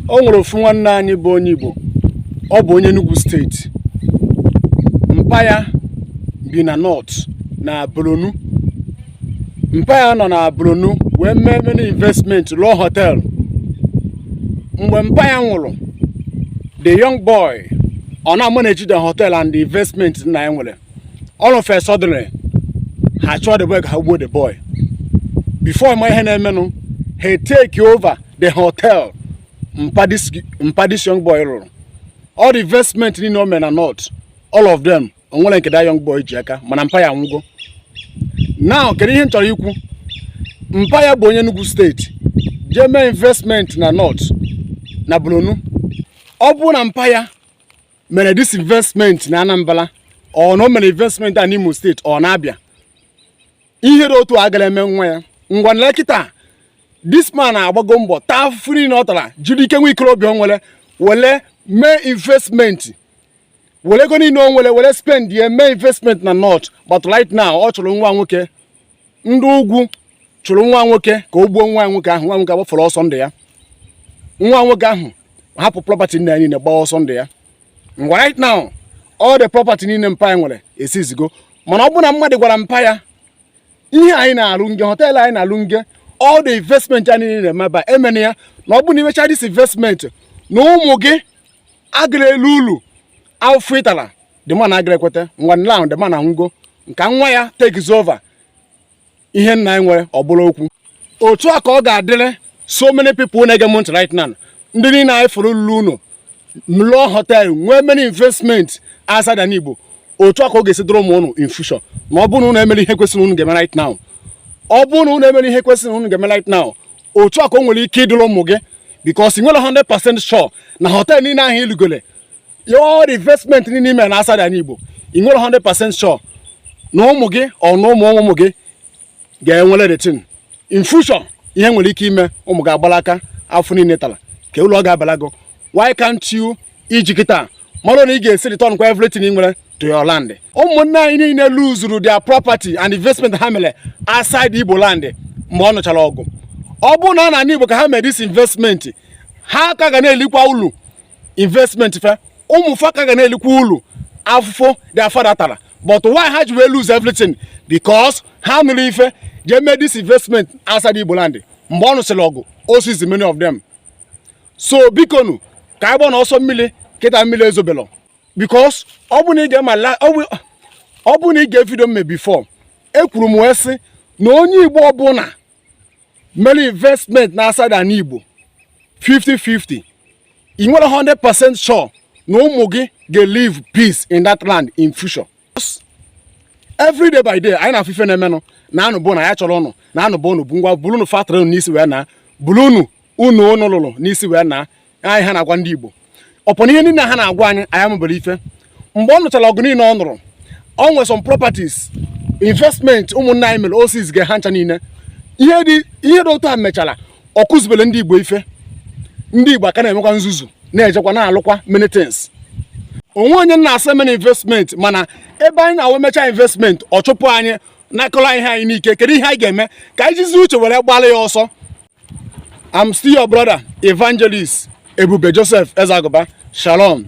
O nwere ofu nwanne anyị bụ onye Igbo. Ọ bụ onye Enugu steeti. Mpa ya bi na North na Borno. Mpa ya nọ na Borno wee mee many investment lụọ hotel. Mgbe mpa ya nwụrụ, the young boy ọ na-manage the hotel and the investment na ya nwere. All of a sudden, ha chọọ the boy ka ha gbuo the boy. Before my na-emenụ, he take over the hotel. Mpa this young boy rụrụ. All the investment in North and North, all of them, onwere nke that young boy ji aka, mana mpa ya nwụgo. Now, kedu ihe m chọrọ ikwu? Mpa ya bụ onye Enugu steeti, jee mee investment na North, na Borno. Ọ bụ na mpa ya mere this investment na Anambra, ọ no mere investment na Imo State, ọ na-abịa. Ihe dị otu agara eme nwa ya. Ngwa nle kịta, this man agbago mbọ, taa free na ọtara, jiri ike nwe ikorobịa onwere, wele mee investment. Wele go niile onwere, wele spend ye mee investment na North. But right now, ọ chụrụ nwa nwoke. Ndị ugwu chụrụ nwa nwoke ka o gbuo nwa nwoke ahụ. Nwa nwoke agbafọrọ ọsọ ndụ ya. Nwa nwoke ahụ hapụ property nna ya niile gbaa ọsọ ndụ ya. Ngwa right now, all the property niile mpa ya nwere esizigo. Mana ọ bụ na mmadụ gwara mpa ya, ihe anyị na-alụ nge, hotel anyị na-alụ nge, all the investment anyị niile maba emene ya, na ọ bụ na imecha this investment na ụmụ gị agara elu ụlọ afọ itala, the man agara ekwete, ngwa nla ahụ the man ahụgo, nka nwa ya takes over ihe nna anyị nwere ọ bụrụ okwu. Otu a ka ọ ga-adịrị so many people na-ege m ntị right now. Ndị niile anyị fụrụ lụrụ ụlọ, lụọ hotel, nwee many investment outside an Igbo. Otu a ka ọ ga-esi dịrị ụmụ ụnụ in future. Ma ọ bụ na ụnụ emere ihe kwesịrị ụnụ ga-eme right now. Ọ bụ na ụnụ emere ihe kwesịrị ụnụ ga-eme right now. Otu a ka o nwere ike ịdịrị ụmụ gị, because ị nwere 100% sure na hotel niile ahụ ịlụgole, your investment niile ime na outside an Igbo, ị nwere 100% sure na ụmụ gị ọ na ụmụ gị ga-enwere the thing. In future, ihe nwere ike ime ụmụ gị agbala aka afọ niile tara ka ụlọ ga-abala go. Why can't you iji kịta mara na ị ga-esi return kwa everything ị nwere to your land? Ụmụnne anyị niile lose their property and investment ha mere outside Igbo land mgbe ọ nụchara ọgụ. Ọ bụ na na Igbo ka ha mere this investment, ha ka ga na-elikwa ụlọ investment fe, ụmụ fa ka ga na-elikwa ụlọ afụfụ their father tara. But why ha ji wee lose everything? Because ha nụrụ ife je mee this investment outside Igbo land mgbe ọ nụchara ọgụ. Also is many of them. So biko nu ka anyị gbaa na ọsọ mmiri kịta mmiri ezobelo, because ọ bụ na ị ga-evidio mme before ekwuru m wee sị na onye Igbo ọbụla mere investment na outside an Igbo 50-50, ị nwere 100% sure na ụmụ gị ga-live peace in that land in future. Every day by day anyị na-afụ ife na-emenụ na anụ bụ na ya chọrọ ụnụ na anụ bụ ụnụ bụ ngwa bulu unu factory n'isi wee na bulu unu lụrụ n'isi wee na anyị ha na-agwa ndị Igbo ọpọ ihe niile ha na-agwa anyị amụbere ife. Mgbe ọ nụchara ọgụ niile ọ nụrụ, ọ nwere some properties investment ụmụnne anyị mere osis ga ha ncha niile. Ihe dị otu a mechara ọ kụzibere ndị Igbo ife. Ndị Igbo aka na-emekwa nzuzu na-ejekwa na-alụkwa many things. Onwe onye na-asa many investment, mana ebe anyị na-awe mecha investment ọ chụpụ anyị nakọla ihe anyị n'ike. Kedu ihe anyị ga-eme ka anyị jizi uche were gbara ya ọsọ? I'm still your brother, Evangelist Ebube Joseph Ezagoba. Shalom.